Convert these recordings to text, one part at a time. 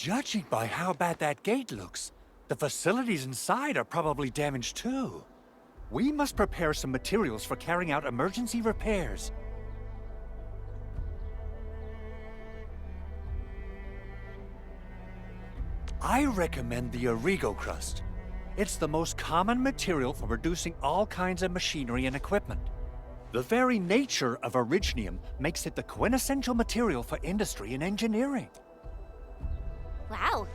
Judging by how bad that gate looks, the facilities inside are probably damaged too. We must prepare some materials for carrying out emergency repairs. I recommend the Origo crust. It's the most common material for producing all kinds of machinery and equipment. The very nature of originium makes it the quintessential material for industry and engineering. Wow,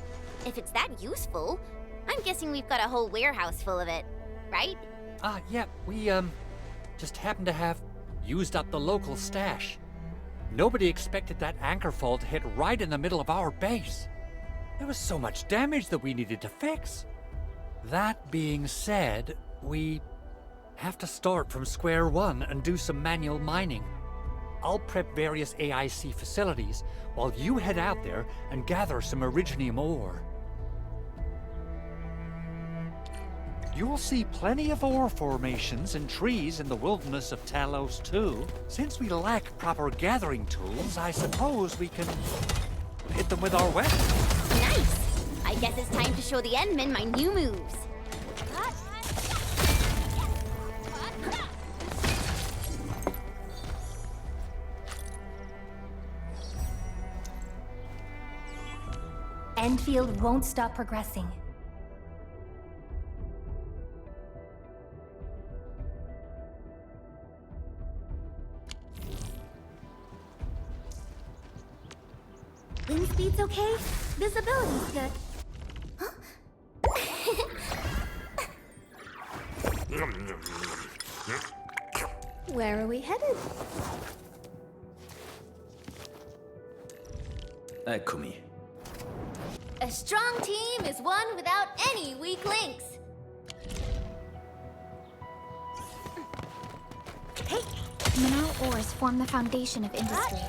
if it's that useful, I'm guessing we've got a whole warehouse full of it, right? Yeah, we, just happen to have used up the local stash. Nobody expected that anchor fall to hit right in the middle of our base. There was so much damage that we needed to fix. That being said, we have to start from square one and do some manual mining. I'll prep various AIC facilities while you head out there and gather some originium ore. You'll see plenty of ore formations and trees in the wilderness of Talos too. Since we lack proper gathering tools, I suppose we can hit them with our weapons. Nice! I guess it's time to show the Endmen my new moves. Endfield won't stop progressing. Wind speed's okay? Visibility's good. Where are we headed? Eccomi. A strong team is one without any weak links. Hey! Mineral ores form the foundation of industry.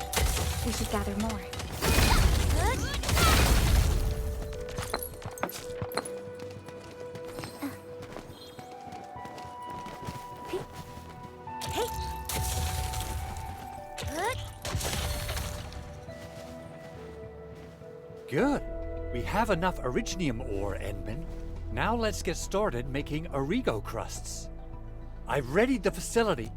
We should gather more. Good. We have enough originium ore, Endman. Now let's get started making Origo crusts. I've readied the facility.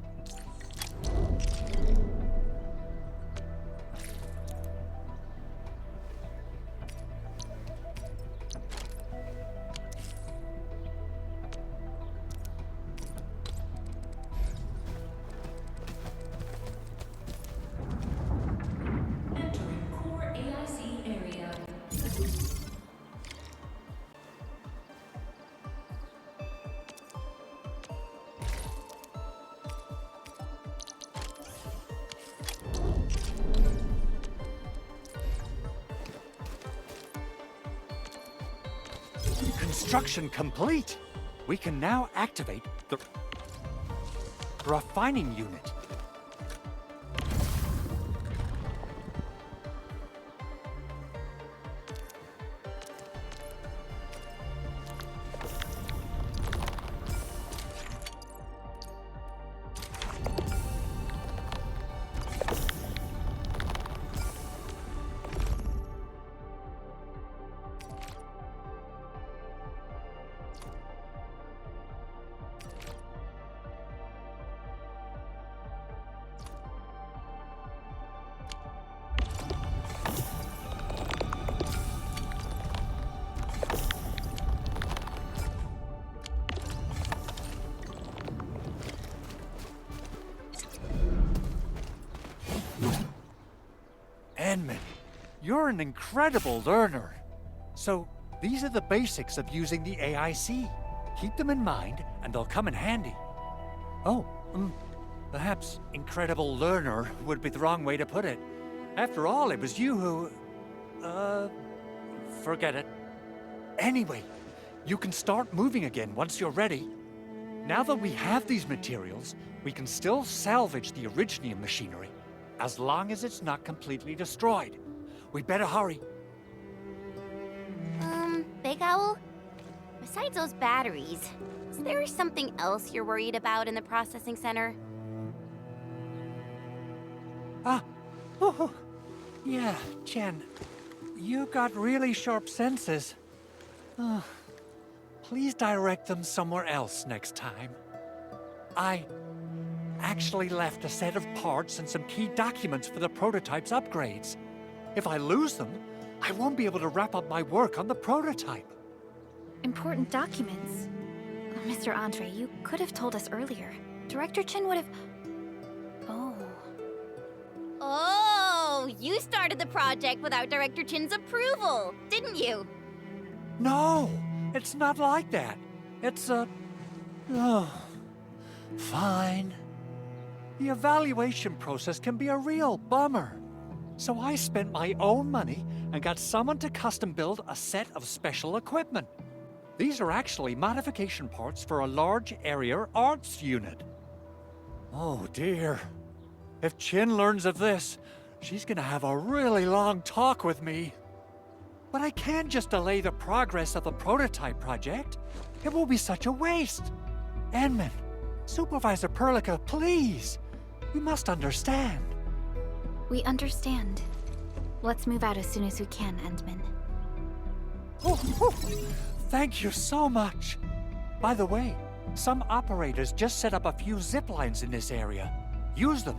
Construction complete. We can now activate the refining unit. Endman, you're an incredible learner. So, these are the basics of using the AIC. Keep them in mind, and they'll come in handy. Oh, perhaps incredible learner would be the wrong way to put it. After all, it was you who... forget it. Anyway, you can start moving again once you're ready. Now that we have these materials, we can still salvage the originium machinery, as long as it's not completely destroyed. We better hurry. Big Owl? Besides those batteries, is there something else you're worried about in the processing center? Yeah, Jen. You got really sharp senses. Please direct them somewhere else next time. I actually left a set of parts and some key documents for the prototype's upgrades. If I lose them, I won't be able to wrap up my work on the prototype. Important documents. Mr. Andre, you could have told us earlier. Director Chin would have... Oh. Oh, you started the project without Director Chin's approval, didn't you? No, it's not like that. It's fine. The evaluation process can be a real bummer. So I spent my own money and got someone to custom build a set of special equipment. These are actually modification parts for a large area arts unit. Oh dear. If Chin learns of this, she's gonna have a really long talk with me. But I can't just delay the progress of the prototype project. It will be such a waste. Enman, Supervisor Perlica, please. You must understand. We understand. Let's move out as soon as we can, Endman. Oh, thank you so much. By the way, some operators just set up a few zip lines in this area. Use them.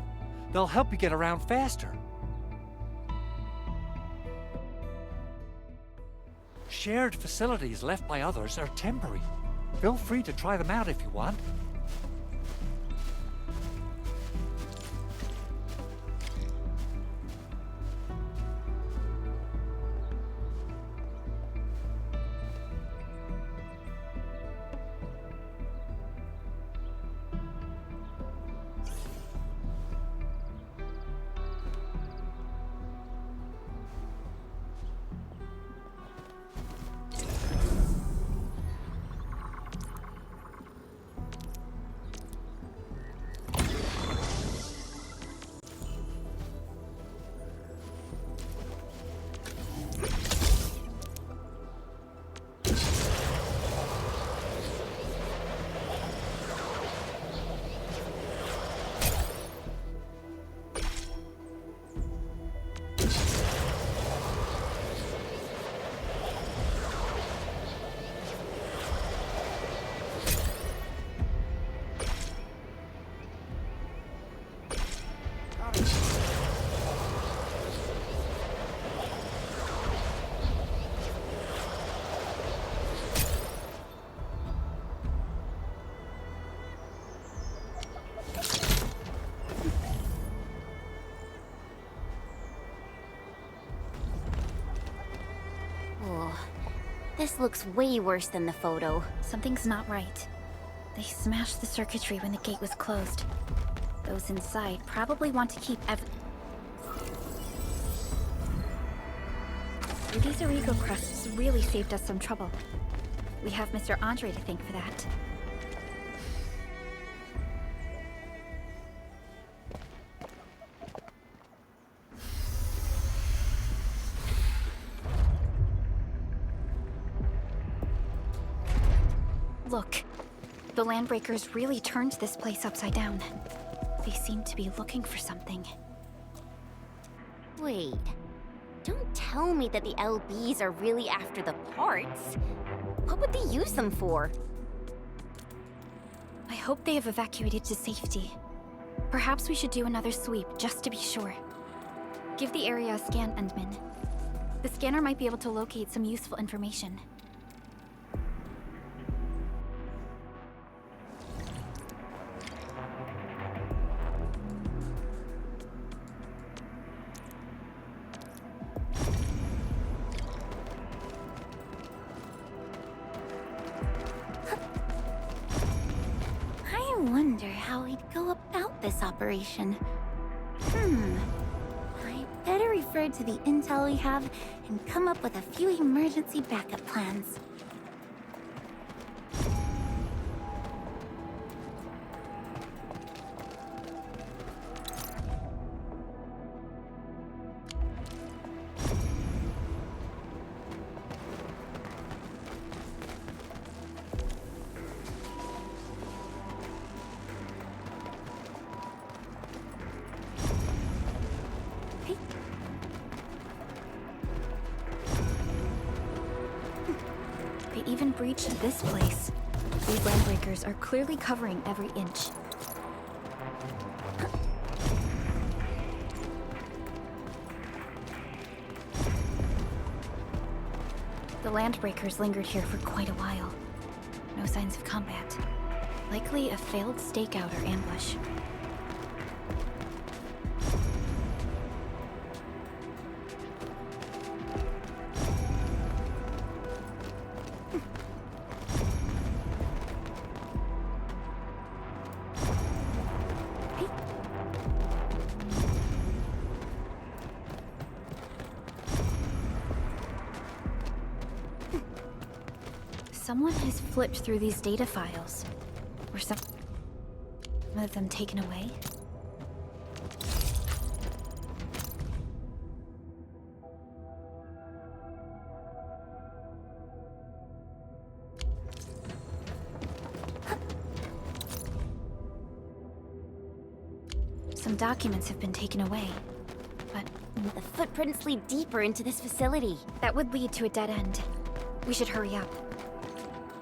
They'll help you get around faster. Shared facilities left by others are temporary. Feel free to try them out if you want. This looks way worse than the photo. Something's not right. They smashed the circuitry when the gate was closed. Those inside probably want to keep These Origo crusts really saved us some trouble. We have Mr. Andre to thank for that. Look, the Landbreakers really turned this place upside down. They seem to be looking for something. Wait, don't tell me that the LBs are really after the parts. What would they use them for? I hope they have evacuated to safety. Perhaps we should do another sweep just to be sure. Give the area a scan, Endman. The scanner might be able to locate some useful information. I wonder how we'd go about this operation. I better refer to the intel we have and come up with a few emergency backup plans. even breached this place. These landbreakers are clearly covering every inch. The landbreakers lingered here for quite a while. No signs of combat. Likely a failed stakeout or ambush. Someone has flipped through these data files. Were some of them taken away? Some documents have been taken away, but The footprints lead deeper into this facility. that would lead to a dead end. We should hurry up.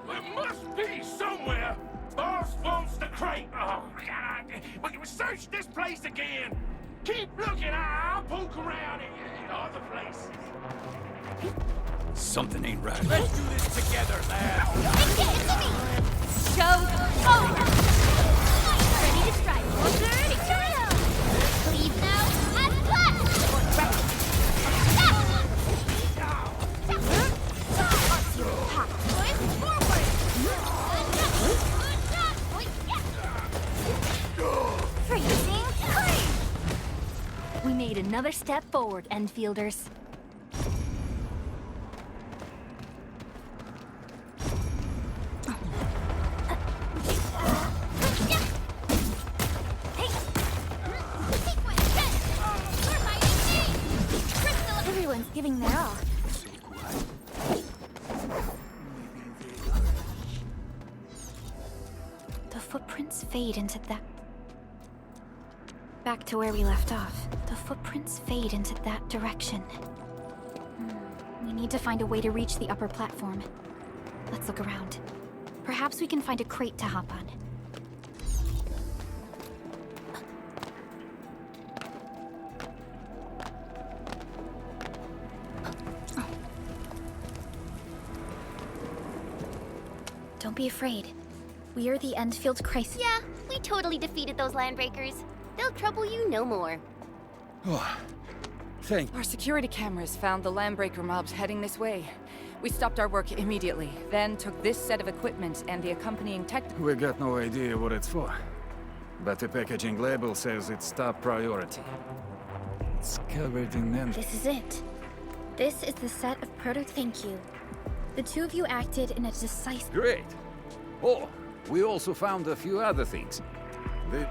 There must be somewhere! Boss wants the crate! Oh, God! We can search this place again! Keep looking, I'll poke around in other places. Something ain't right. Let's do this together, lads! Show's over! Ready to strike. Take your hill! Leave now and left! Freezing clean! We made another step forward, Endfielders. Everyone's giving their all. The footprints fade into that. Back to where we left off. The footprints fade into that direction. We need to find a way to reach the upper platform. Let's look around. Perhaps we can find a crate to hop on. Don't be afraid. We are the Endfield Crisis. Yeah, we totally defeated those landbreakers. They'll trouble you no more. Thank Our security cameras found the landbreaker mobs heading this way. We stopped our work immediately, then took this set of equipment and the accompanying tech. We got no idea what it's for. But the packaging label says it's top priority. It's covered in This is it. This is the set of Thank you. The two of you acted in a decisive... Great! Oh, we also found a few other things. The...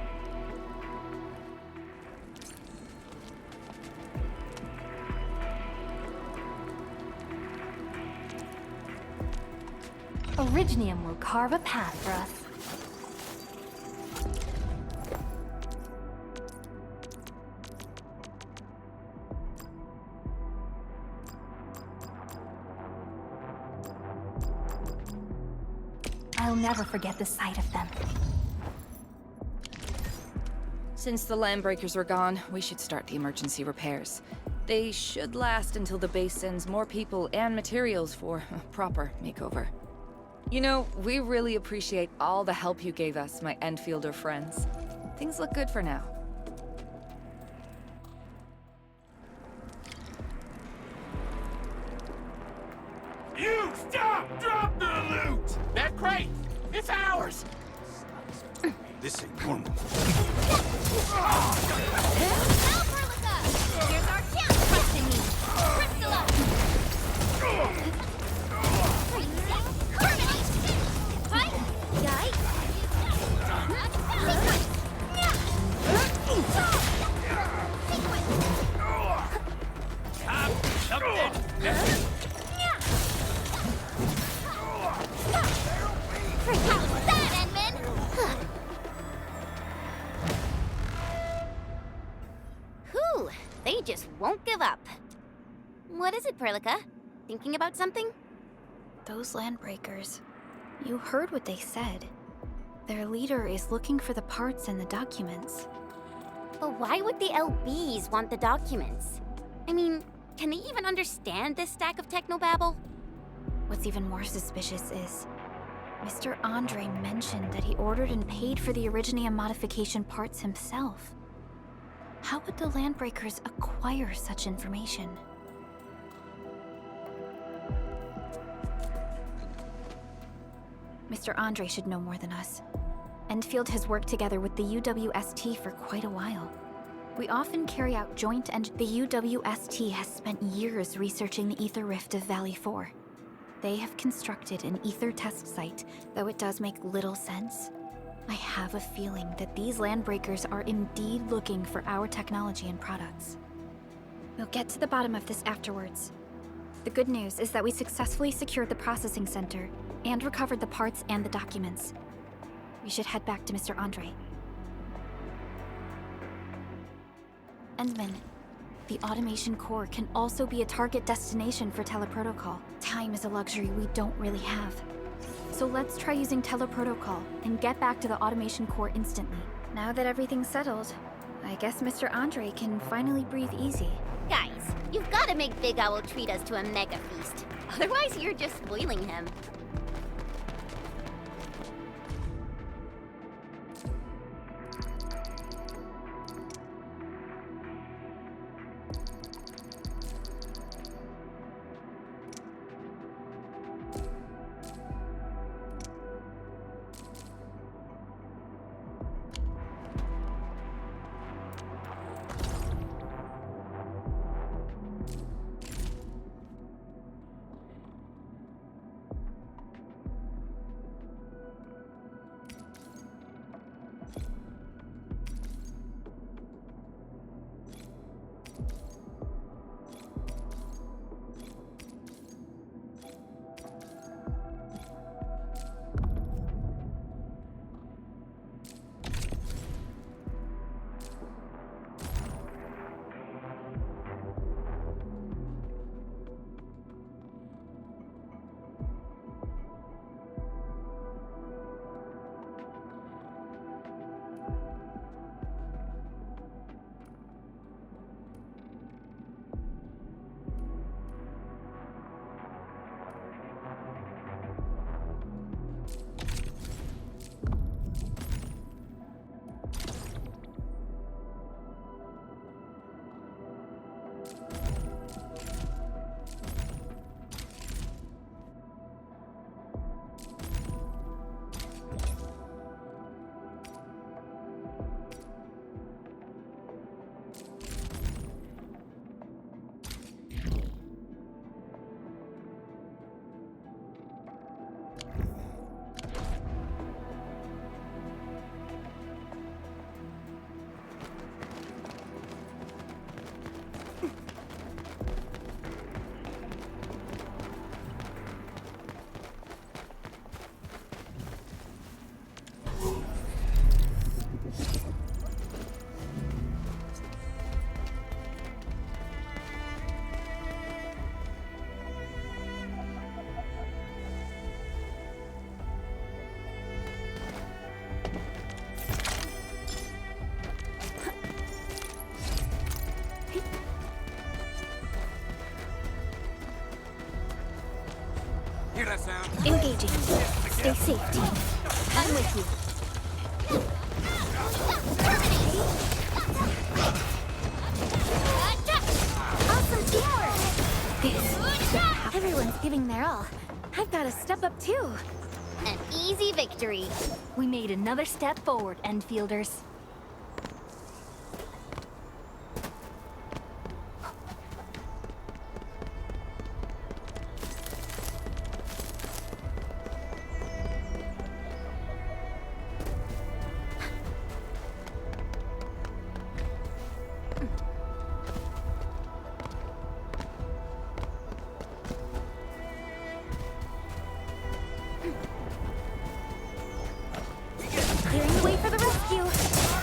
Originium will carve a path for us. I'll never forget the sight of them. Since the landbreakers are gone, we should start the emergency repairs. They should last until the base sends more people and materials for a proper makeover. You know, we really appreciate all the help you gave us, my Endfielder friends. Things look good for now. You stop! Drop the loot! That crate! It's ours! This ain't normal. Here's our chance, trust in me. Crystal up! Fight! Yikes! How's that, Edmund? Whew, they just won't give up. What is it, Perlica? Thinking about something? Those landbreakers. You heard what they said. Their leader is looking for the parts and the documents. But why would the LBs want the documents? I mean, can they even understand this stack of technobabble? What's even more suspicious is Mr. Andre mentioned that he ordered and paid for the Originium modification parts himself. How would the Landbreakers acquire such information? Mr. Andre should know more than us. Endfield has worked together with the UWST for quite a while. We often carry out joint and the UWST has spent years researching the ether rift of Valley 4. They have constructed an ether test site, though it does make little sense. I have a feeling that these landbreakers are indeed looking for our technology and products. We'll get to the bottom of this afterwards. The good news is that we successfully secured the processing center and recovered the parts and the documents. We should head back to Mr. Andre. Endman, the automation core can also be a target destination for teleprotocol. Time is a luxury we don't really have. So let's try using teleprotocol and get back to the automation core instantly. Now that everything's settled, I guess Mr. Andre can finally breathe easy. Guys, you've got to make Big Owl treat us to a mega feast. Otherwise, you're just spoiling him. Hear that sound? Engaging. Stay safe, team. I'm with you. Awesome teamwork! This. Everyone's giving their all. I've got to step up too. An easy victory. We made another step forward, Enfielders. Clearing the way for the rescue.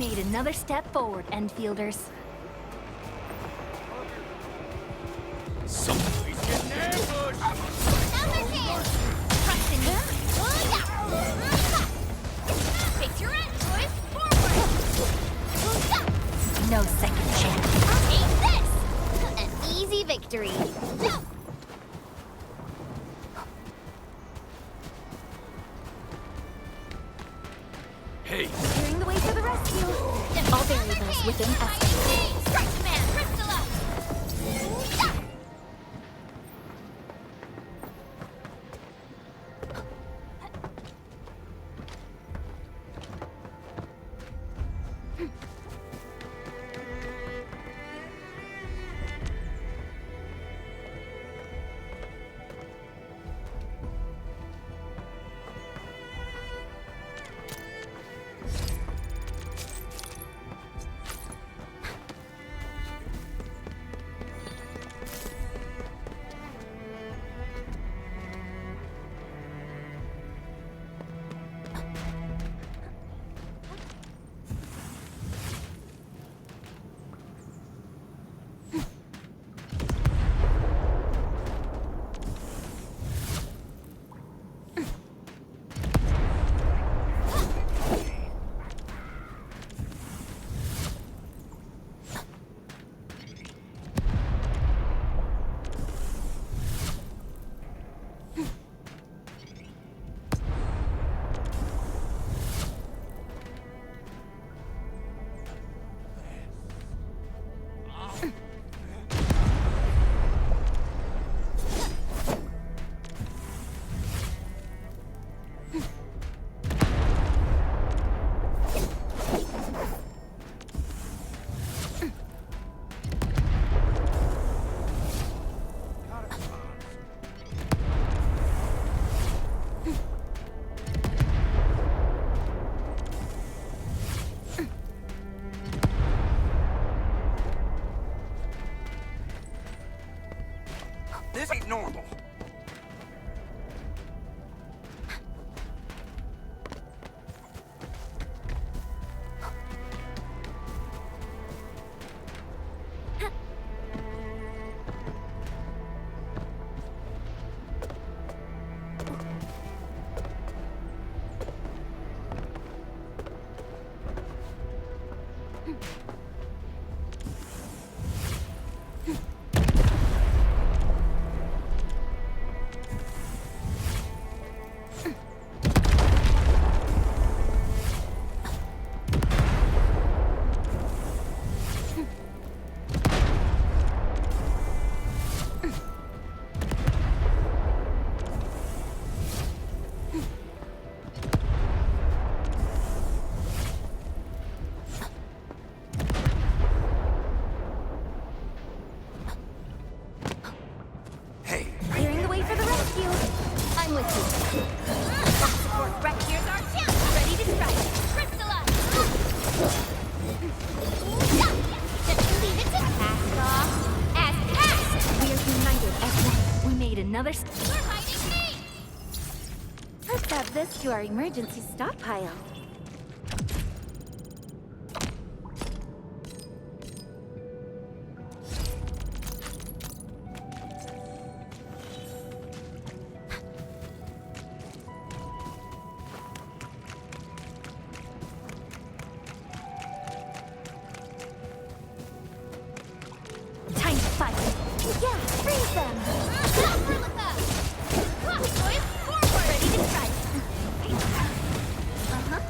made another step forward, Endfielders. Somebody's getting ambushed! Trust in me. Face your end, boys. Forward. No second chance. Take this! An easy victory. Hey, Clearing the way for the rescue. All variables within estimate. Strike command, crystal up! This ain't normal. Clearing the way for the rescue. I'm with you. Support Breck, here's our chance. Ready to strike. Crystal up! Just leave it to cast off. As cast! We're united as one. We made another We're fighting me! Let's add this to our emergency stockpile. Time to fight. Yeah, freeze them. Come, boys, forward! Ready to strike. Uh-huh.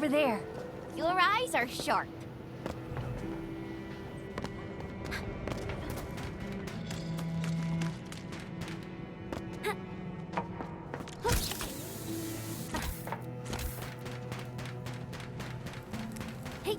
over there. Your eyes are sharp. Hey.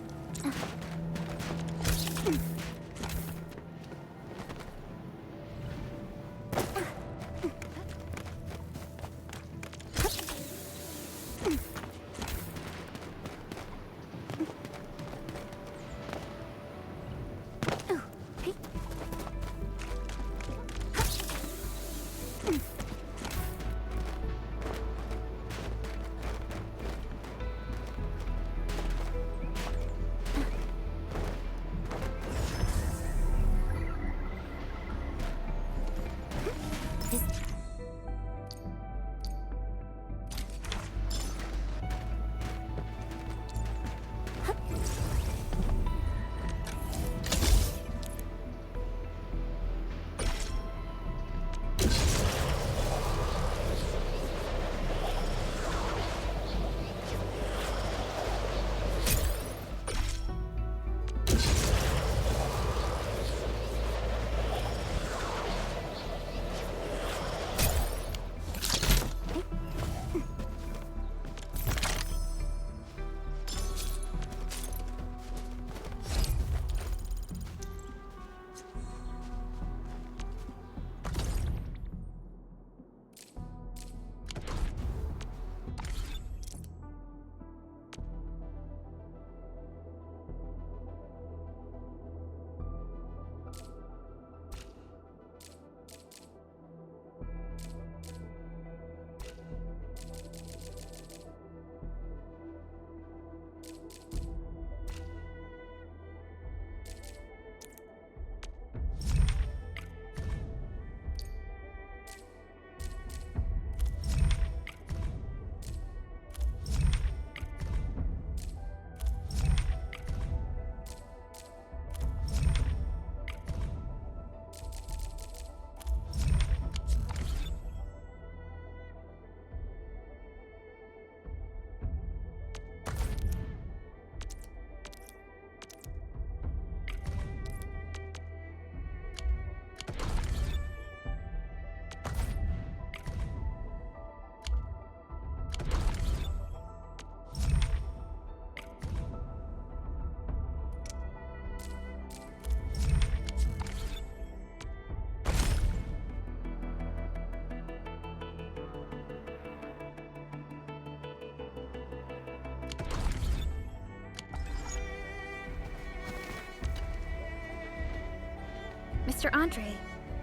Mr. Andre,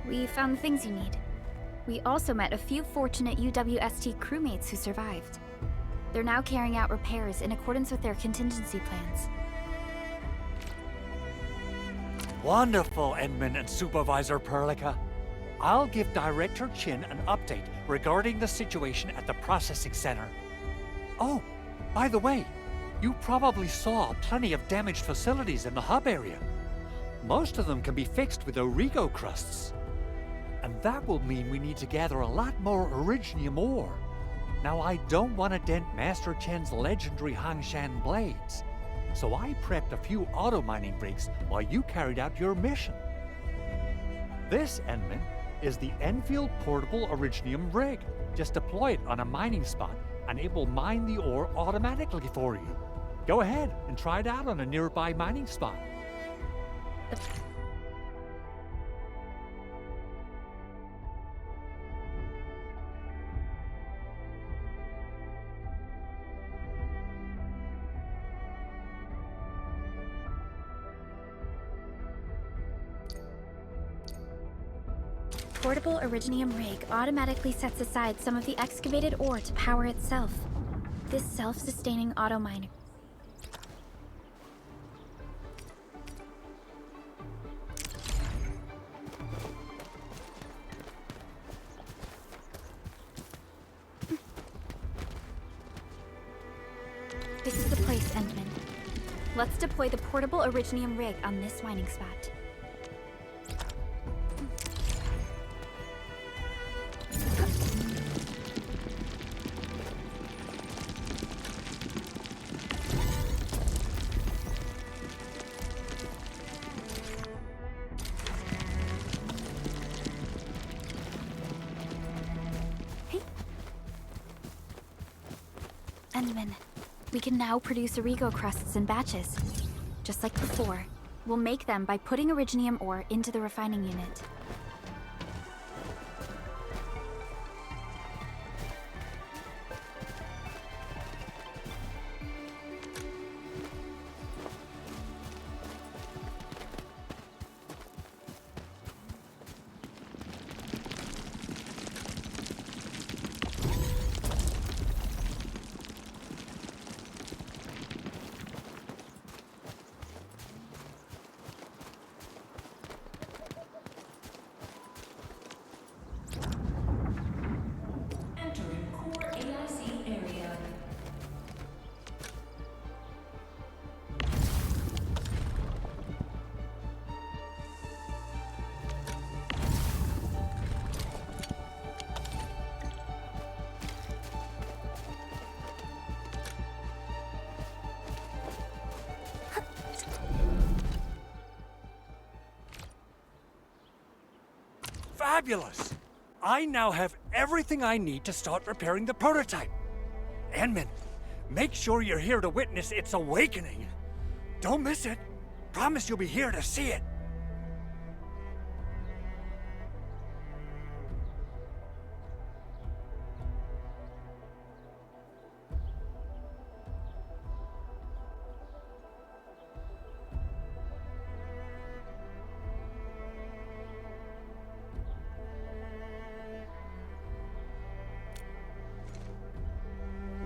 we found the things you need. We also met a few fortunate UWST crewmates who survived. They're now carrying out repairs in accordance with their contingency plans. Wonderful, Edmund and Supervisor Perlica. I'll give Director Chin an update regarding the situation at the processing center. Oh, by the way, you probably saw plenty of damaged facilities in the hub area. Most of them can be fixed with Origo crusts. And that will mean we need to gather a lot more Originium ore. Now, I don't want to dent Master Chen's legendary Hangshan blades, so I prepped a few auto-mining rigs while you carried out your mission. This, Enman, is the Endfield Portable Originium rig. Just deploy it on a mining spot, and it will mine the ore automatically for you. Go ahead and try it out on a nearby mining spot. Portable Originium rig automatically sets aside some of the excavated ore to power itself. This self-sustaining auto miner. This is the place, Endman. Let's deploy the portable Originium rig on this mining spot. Endman, we can now produce Origo crusts in batches. Just like before, we'll make them by putting Originium ore into the refining unit. Entering core AIC area. Fabulous! I now have everything I need to start repairing the prototype. Endman, make sure you're here to witness its awakening. Don't miss it. Promise you'll be here to see it.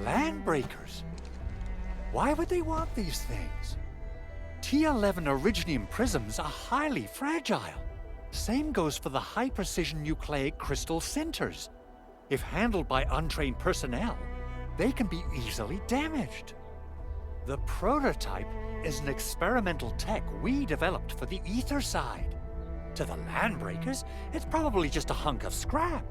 Landbreakers? Why would they want these things? T11 Originium prisms are highly fragile. Same goes for the high-precision nucleic crystal centers. If handled by untrained personnel, they can be easily damaged. The prototype is an experimental tech we developed for the ether side. To the Landbreakers, it's probably just a hunk of scrap.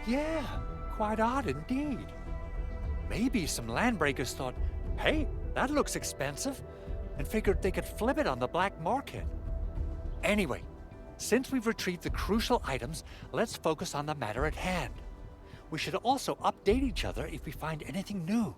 Yeah, quite odd indeed. Maybe some Landbreakers thought, hey, that looks expensive, and figured they could flip it on the black market. Anyway, since we've retrieved the crucial items, let's focus on the matter at hand. We should also update each other if we find anything new.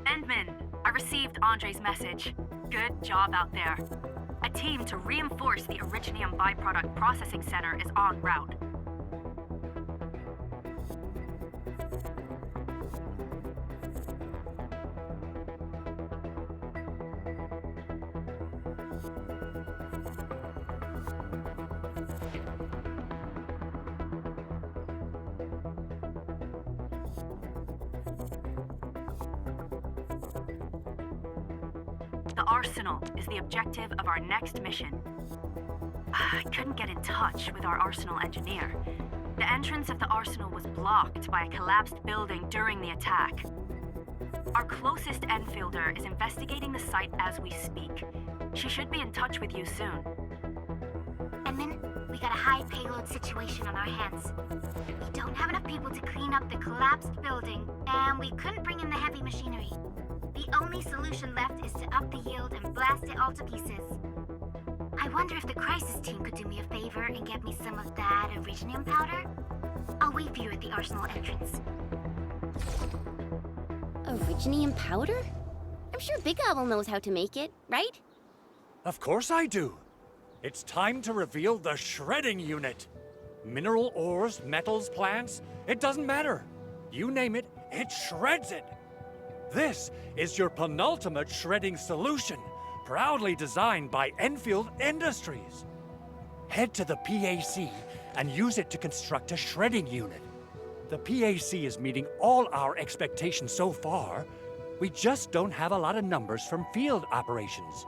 Endman, I received Andre's message. Good job out there. A team to reinforce the Originium byproduct processing center is en route. The Arsenal is the objective of our next mission. I couldn't get in touch with our Arsenal engineer. The entrance of the Arsenal was blocked by a collapsed building during the attack. Our closest Enfielder is investigating the site as we speak. She should be in touch with you soon. Endman, we got a high payload situation on our hands. We don't have enough people to clean up the collapsed building, and we couldn't bring in the heavy machinery. The only solution left is to up the yield and blast it all to pieces. I wonder if the crisis team could do me a favor and get me some of that Originium powder? I'll wait for you at the Arsenal entrance. Originium powder? I'm sure Big Owl knows how to make it, right? Of course I do. It's time to reveal the shredding unit. Mineral ores, metals, plants, it doesn't matter. You name it, it shreds it. This is your penultimate shredding solution, proudly designed by Endfield Industries. Head to the PAC and use it to construct a shredding unit. The PAC is meeting all our expectations so far. We just don't have a lot of numbers from field operations.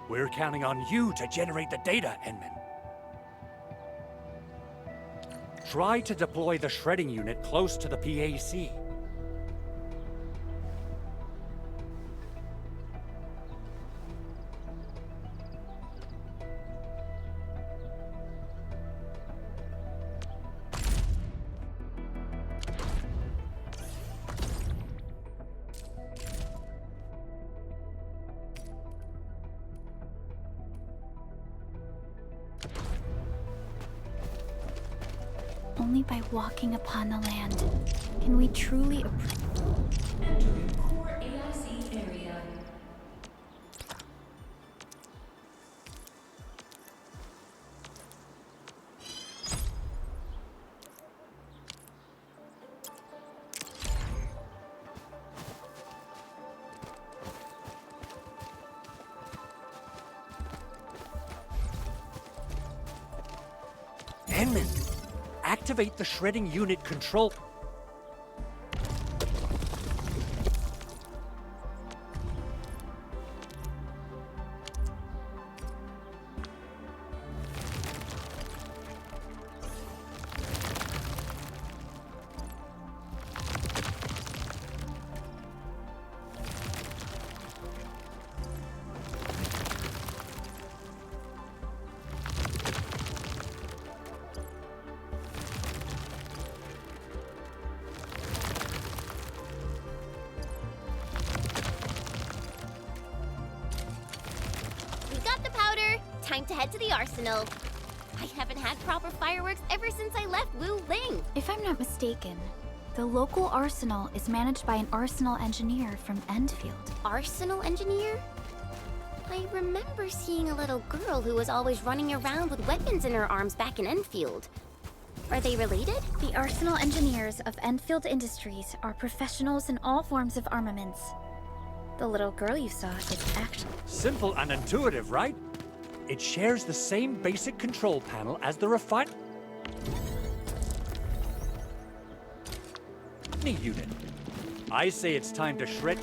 We're counting on you to generate the data, Endman. Try to deploy the shredding unit close to the PAC. only by walking upon the land can we truly Entering core AIC area. Edmund, activate the shredding unit control. We got the powder. Time to head to the arsenal. I haven't had proper fireworks ever since I left Wu Ling. If I'm not mistaken, the local arsenal is managed by an arsenal engineer from Endfield. Arsenal engineer? I remember seeing a little girl who was always running around with weapons in her arms back in Endfield. Are they related? The arsenal engineers of Endfield Industries are professionals in all forms of armaments. The little girl you saw is actually... Simple and intuitive, right? It shares the same basic control panel as the refinery unit. I say it's time to shred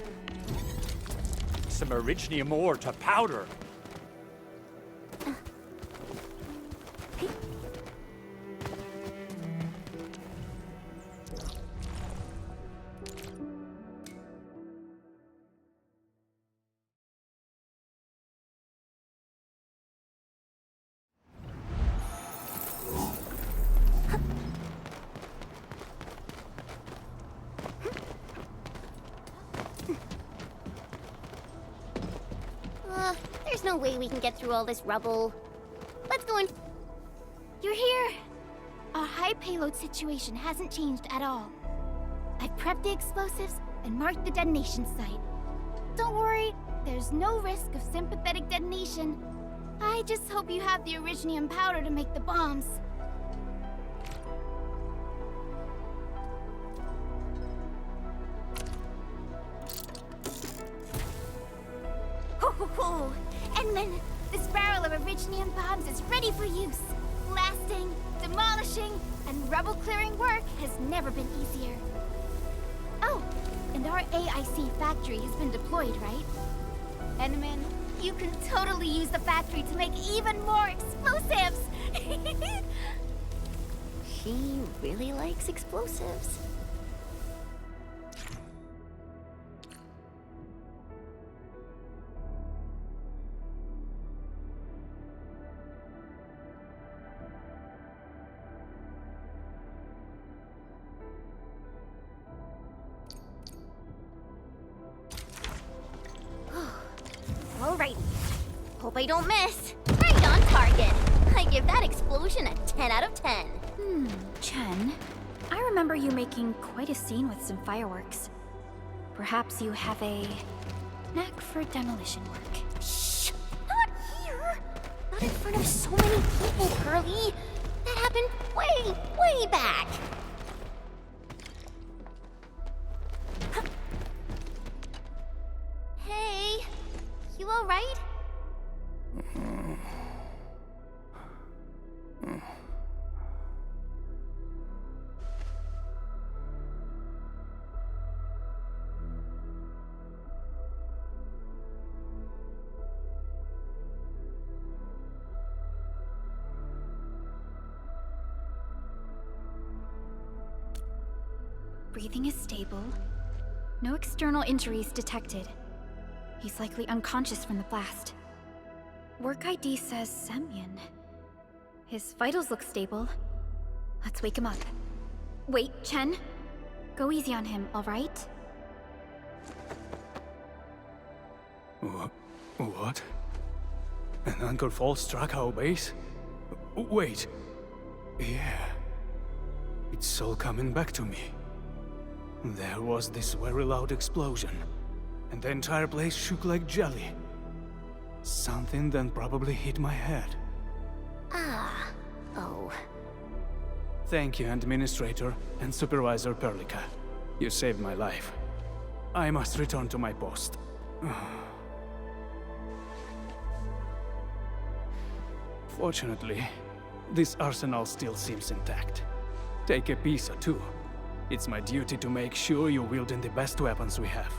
some originium ore to powder. There's no way we can get through all this rubble. Let's go in. You're here! Our high payload situation hasn't changed at all. I've prepped the explosives and marked the detonation site. Don't worry, there's no risk of sympathetic detonation. I just hope you have the originium powder to make the bombs. Ho ho ho! Edmund, this barrel of originium bombs is ready for use. Blasting, demolishing, and rubble-clearing work has never been easier. Oh, and our AIC factory has been deployed, right? Edmund, you can totally use the factory to make even more explosives! She really likes explosives. Alrighty. Hope I don't miss. Right on target. I give that explosion a 10 out of 10. Chen, I remember you making quite a scene with some fireworks. Perhaps you have a knack for demolition work. Shh! Not here! Not in front of so many people, Curly. That happened way, way back. Hey, you alright? Breathing is stable. No external injuries detected. He's likely unconscious from the blast. Work ID says Semyon. His vitals look stable. Let's wake him up. Wait, Chen. Go easy on him, alright? What? An anchor fault struck our base? Wait. Yeah. It's all coming back to me. There was this very loud explosion, and the entire place shook like jelly. Something then probably hit my head. Ah. Oh. Thank you, Administrator and Supervisor Perlica. You saved my life. I must return to my post. Fortunately, this arsenal still seems intact. Take a piece or two. It's my duty to make sure you're wielding the best weapons we have.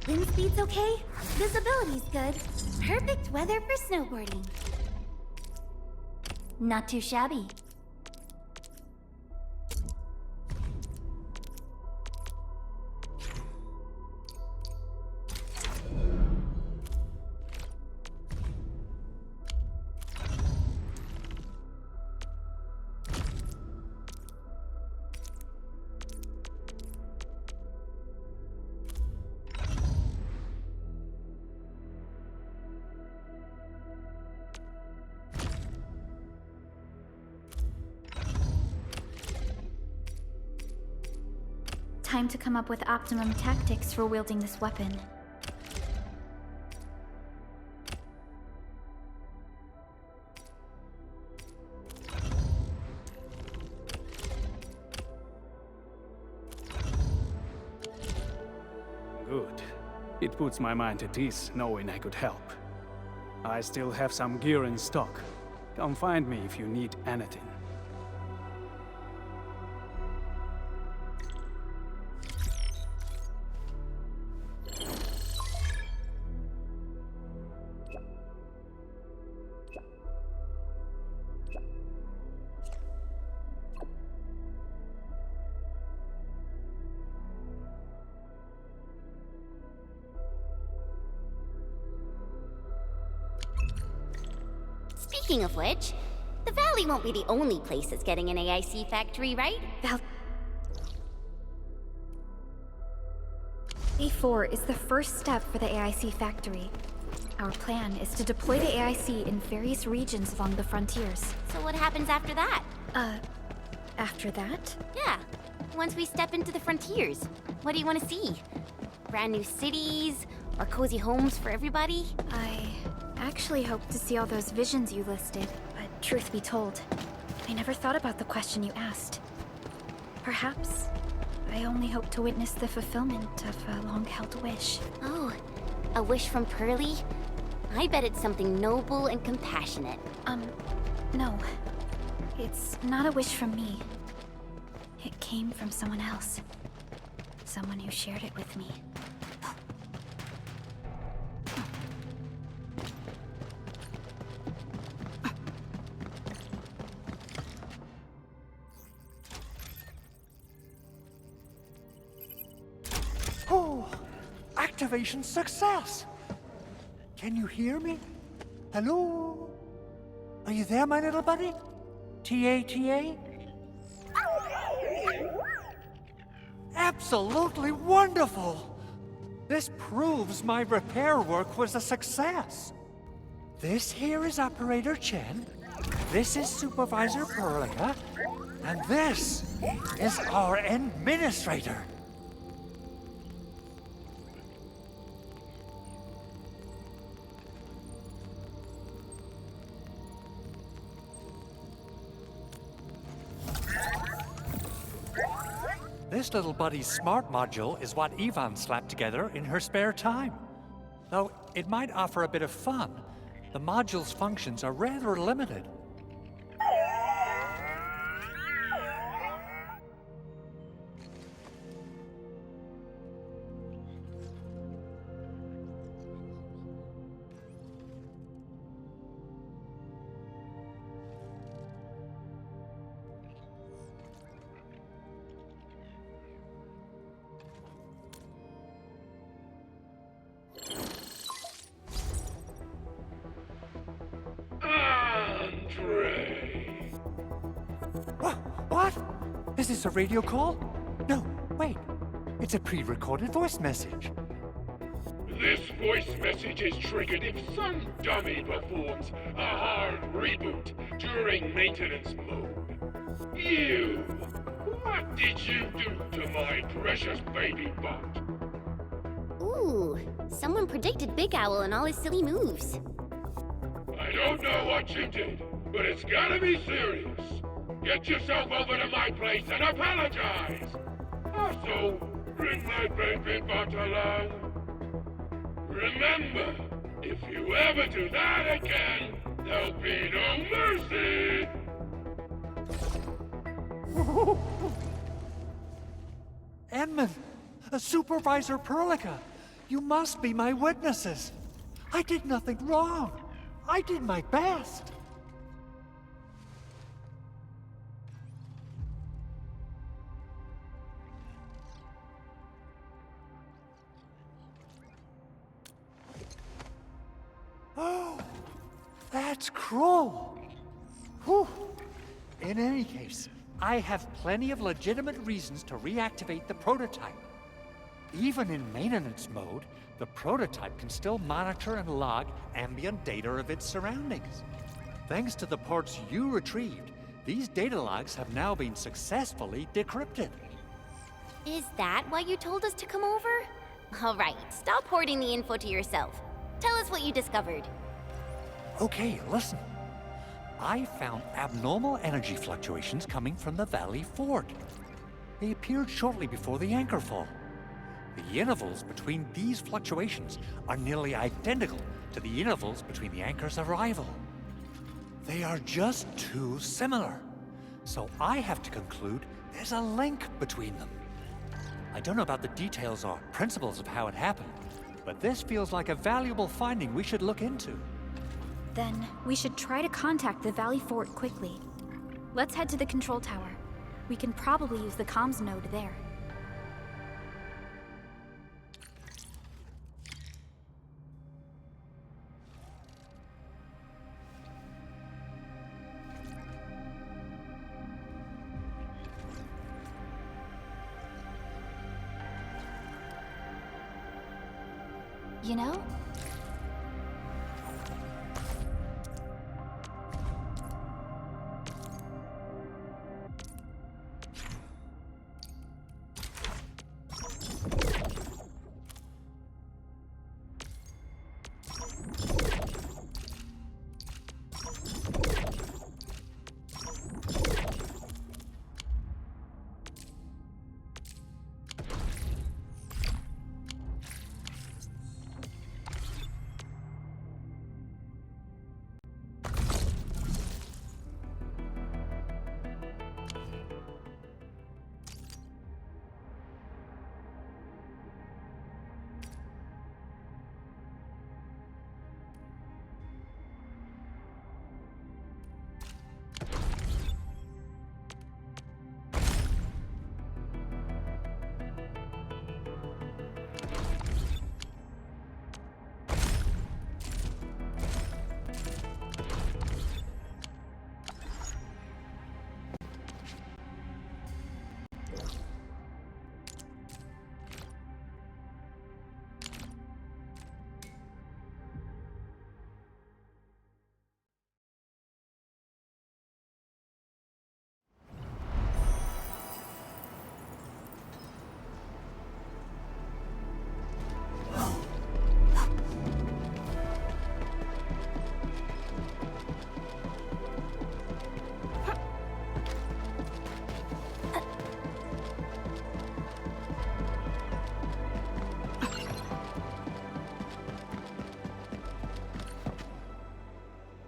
Wind speed's okay, visibility's good. Perfect weather for snowboarding. Not too shabby. Time to come up with optimum tactics for wielding this weapon. Good. It puts my mind at ease knowing I could help. I still have some gear in stock. Come find me if you need anything. Speaking of which, the Valley won't be the only place that's getting an AIC factory, right? A4 is the first step for the AIC factory. Our plan is to deploy the AIC in various regions along the frontiers. So what happens after that? After that? Yeah, once we step into the frontiers, what do you want to see? Brand new cities? Or cozy homes for everybody? I actually hoped to see all those visions you listed, but truth be told, I never thought about the question you asked. Perhaps I only hope to witness the fulfillment of a long-held wish. Oh, a wish from Pearly? I bet it's something noble and compassionate. No. It's not a wish from me. It came from someone else. Someone who shared it with me. Oh, activation success! Can you hear me? Hello? Are you there, my little buddy? T-A-T-A? Absolutely wonderful! This proves my repair work was a success. This here is Operator Chen, This is Supervisor Perlica, and this is our administrator. This little buddy's smart module is what Yvonne slapped together in her spare time. Though it might offer a bit of fun, the module's functions are rather limited. What? Is this a radio call? No, wait. It's a pre-recorded voice message. This voice message is triggered if some dummy performs a hard reboot during maintenance mode. You! What did you do to my precious baby bot? Ooh, someone predicted Big Owl and all his silly moves. I don't know what you did, but it's gotta be serious. Get yourself over to my place and apologize! Also, bring my baby bot along. Remember, if you ever do that again, there'll be no mercy! Edmund, Supervisor Perlica, you must be my witnesses. I did nothing wrong. I did my best. Oh, that's cruel. Whew. In any case, I have plenty of legitimate reasons to reactivate the prototype. Even in maintenance mode, the prototype can still monitor and log ambient data of its surroundings. Thanks to the ports you retrieved, these data logs have now been successfully decrypted. Is that why you told us to come over? All right, stop hoarding the info to yourself. Tell us what you discovered. Okay, listen. I found abnormal energy fluctuations coming from the Valley Fort. They appeared shortly before the anchor fall. The intervals between these fluctuations are nearly identical to the intervals between the anchor's arrival. They are just too similar. So I have to conclude there's a link between them. I don't know about the details or principles of how it happened, but this feels like a valuable finding we should look into. Then we should try to contact the Valley Fort quickly. Let's head to the control tower. We can probably use the comms node there. You know?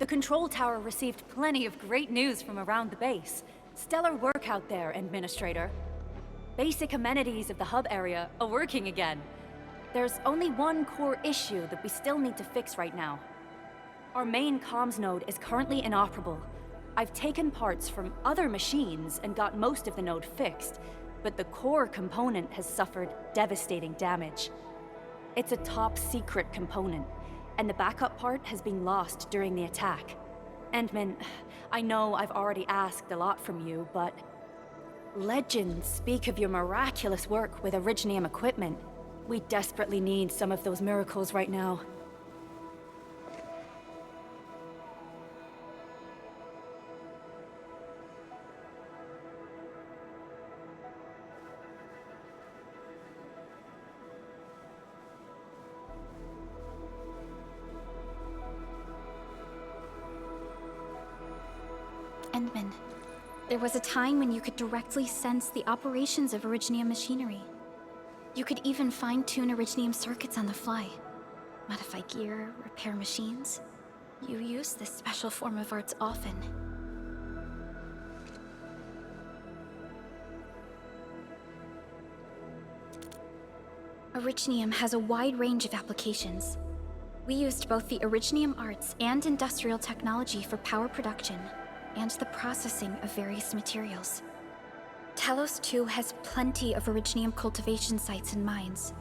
The control tower received plenty of great news from around the base. Stellar work out there, Administrator. Basic amenities of the hub area are working again. There's only one core issue that we still need to fix right now. Our main comms node is currently inoperable. I've taken parts from other machines and got most of the node fixed, but the core component has suffered devastating damage. It's a top secret component, and the backup part has been lost during the attack. Endman, I know I've already asked a lot from you, but legends speak of your miraculous work with Originium equipment. We desperately need some of those miracles right now. Endman, there was a time when you could directly sense the operations of Originium machinery. You could even fine-tune Originium circuits on the fly. Modify gear, repair machines. You use this special form of arts often. Originium has a wide range of applications. We used both the Originium arts and industrial technology for power production and the processing of various materials. Telos 2 has plenty of Originium cultivation sites and mines.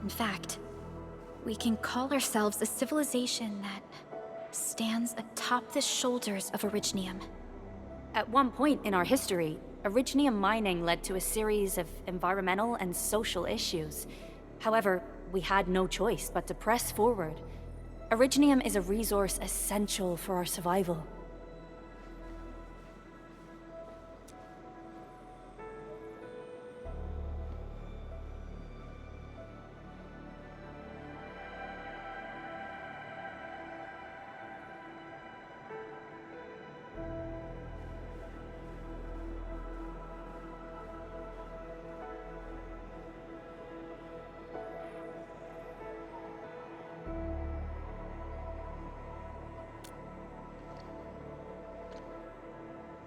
In fact, we can call ourselves a civilization that stands atop the shoulders of Originium. At one point in our history, Originium mining led to a series of environmental and social issues. However, we had no choice but to press forward. Originium is a resource essential for our survival.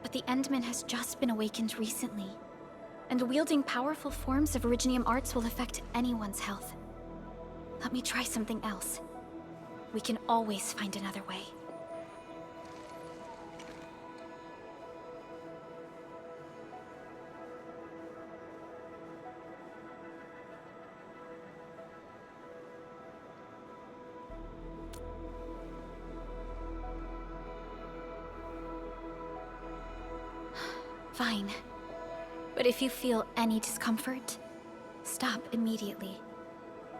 But the Endman has just been awakened recently, and wielding powerful forms of Originium arts will affect anyone's health. Let me try something else. We can always find another way. Fine. But if you feel any discomfort, stop immediately.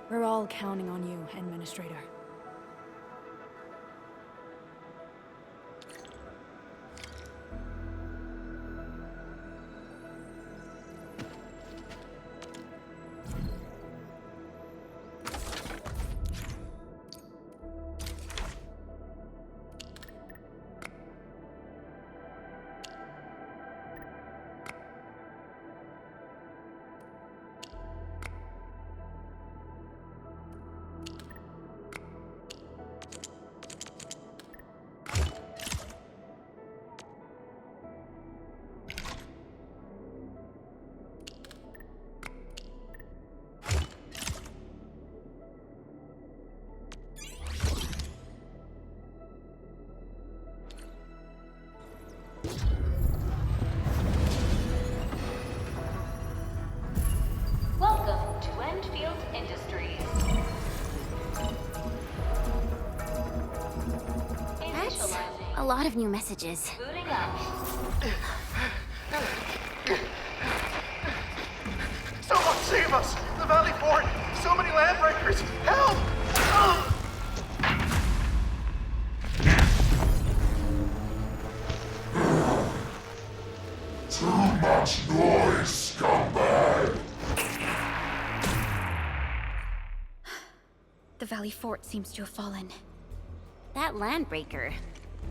We're all counting on you, Administrator. Welcome to Endfield Industries. That's a lot of new messages. Booting up. Someone save us! The Valley Fort! So many landbreakers! Help! Too much noise, scumbag! The Valley Fort seems to have fallen. That landbreaker,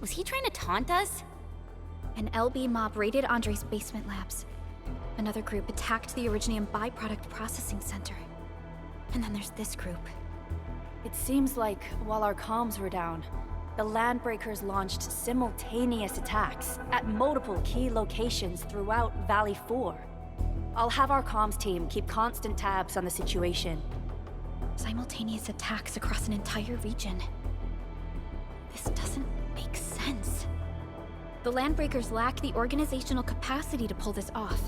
was he trying to taunt us? An LB mob raided Andre's basement labs. Another group attacked the Originium byproduct processing center. And then there's this group. It seems like while our comms were down, the Landbreakers launched simultaneous attacks at multiple key locations throughout Valley 4. I'll have our comms team keep constant tabs on the situation. Simultaneous attacks across an entire region. This doesn't make sense. The Landbreakers lack the organizational capacity to pull this off.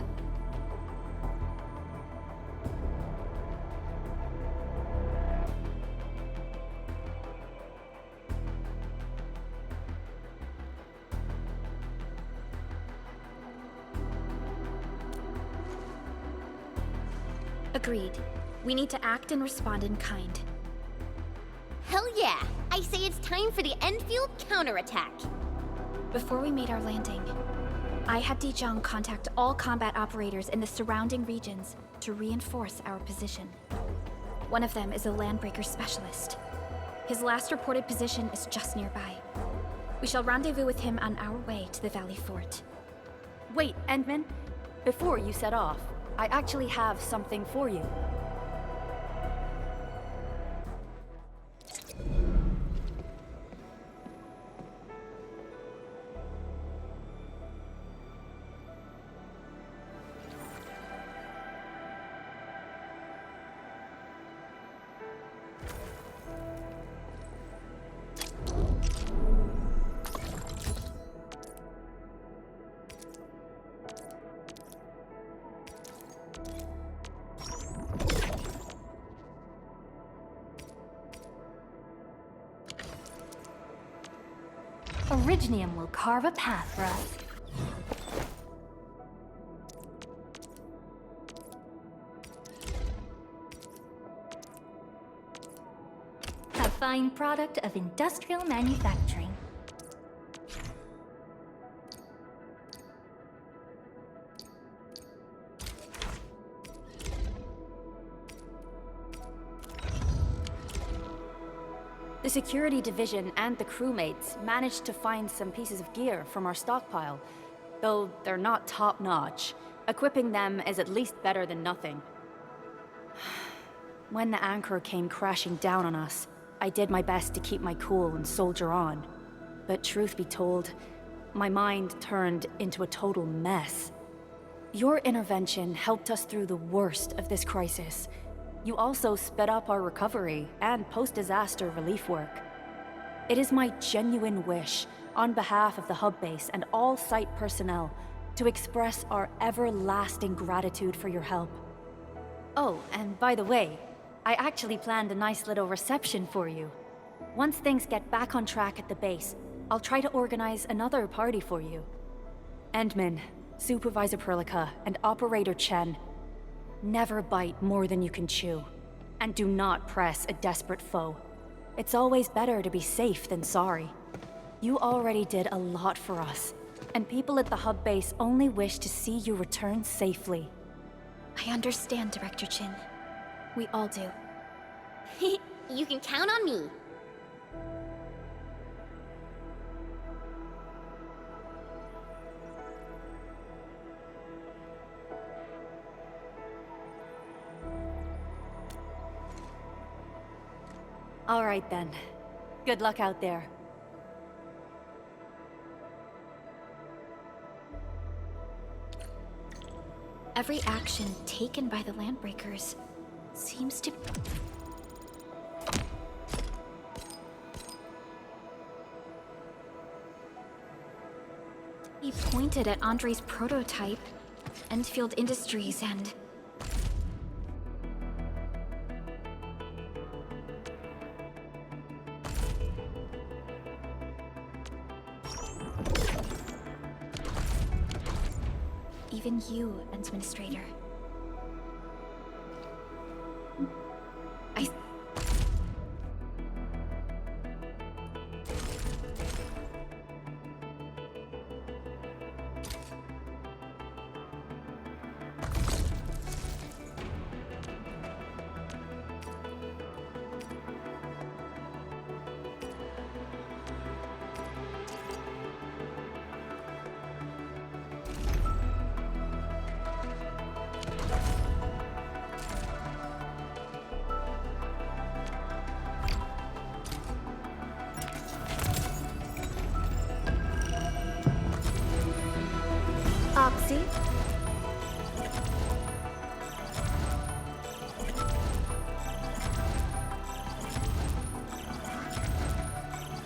Agreed. We need to act and respond in kind. Hell yeah! I say it's time for the Endfield counterattack. Before we made our landing, I had Dijong contact all combat operators in the surrounding regions to reinforce our position. One of them is a Landbreaker specialist. His last reported position is just nearby. We shall rendezvous with him on our way to the Valley Fort. Wait, Endman. Before you set off, I actually have something for you. Originium will carve a path for us. A fine product of industrial manufacturing. The security division and the crewmates managed to find some pieces of gear from our stockpile, though they're not top-notch. Equipping them is at least better than nothing. When the anchor came crashing down on us, I did my best to keep my cool and soldier on. But truth be told, my mind turned into a total mess. Your intervention helped us through the worst of this crisis. You also sped up our recovery and post-disaster relief work. It is my genuine wish, on behalf of the hub base and all site personnel, to express our everlasting gratitude for your help. Oh, and by the way, I actually planned a nice little reception for you. Once things get back on track at the base, I'll try to organize another party for you. Endman, Supervisor Perlica, and Operator Chen, never bite more than you can chew. And do not press a desperate foe. It's always better to be safe than sorry. You already did a lot for us, and people at the hub base only wish to see you return safely. I understand, Director Chin. We all do. You can count on me. All right then. Good luck out there. Every action taken by the Landbreakers seems to... He pointed at Andre's prototype, Endfield Industries, and... even you, Administrator. see?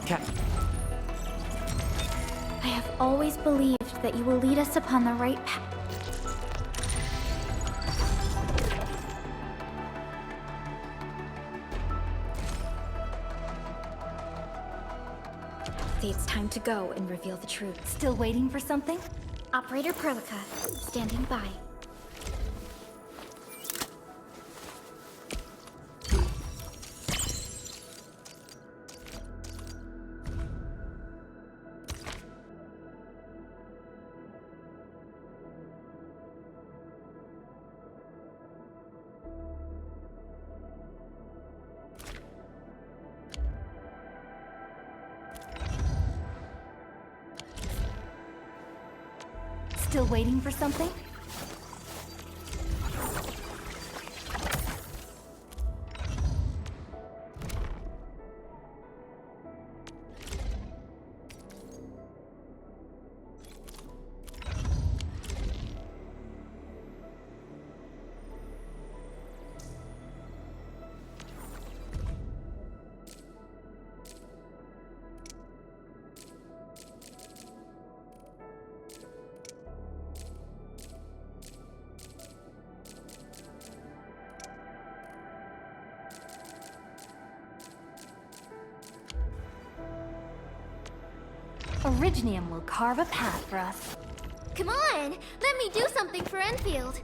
Captain, I have always believed that you will lead us upon the right path. It's time to go and reveal the truth. Still waiting for something? Operator Perlica, standing by. Still waiting for something? Originium will carve a path for us. Come on, let me do something for Enfield.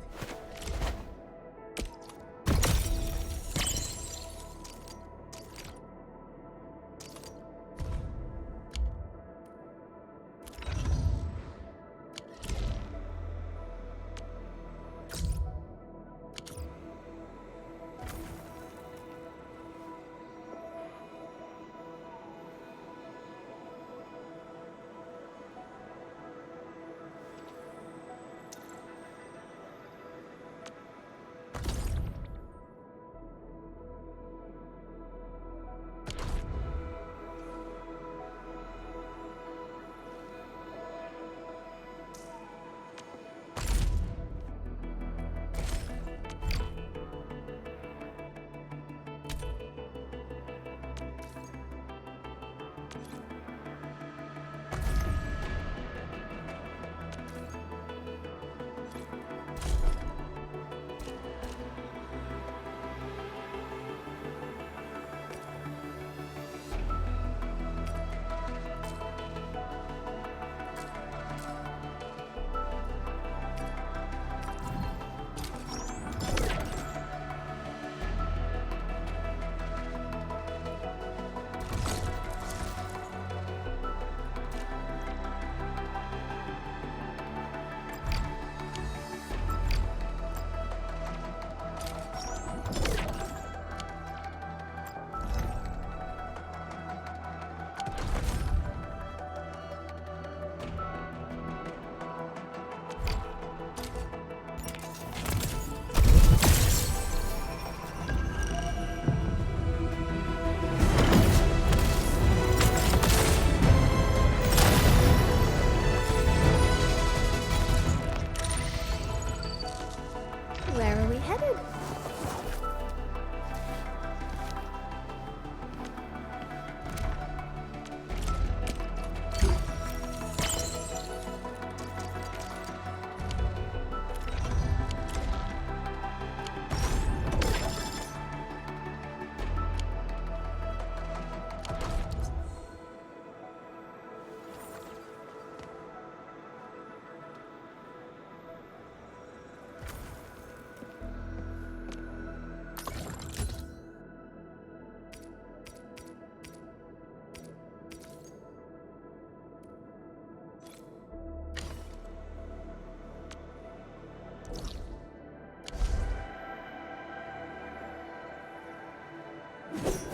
You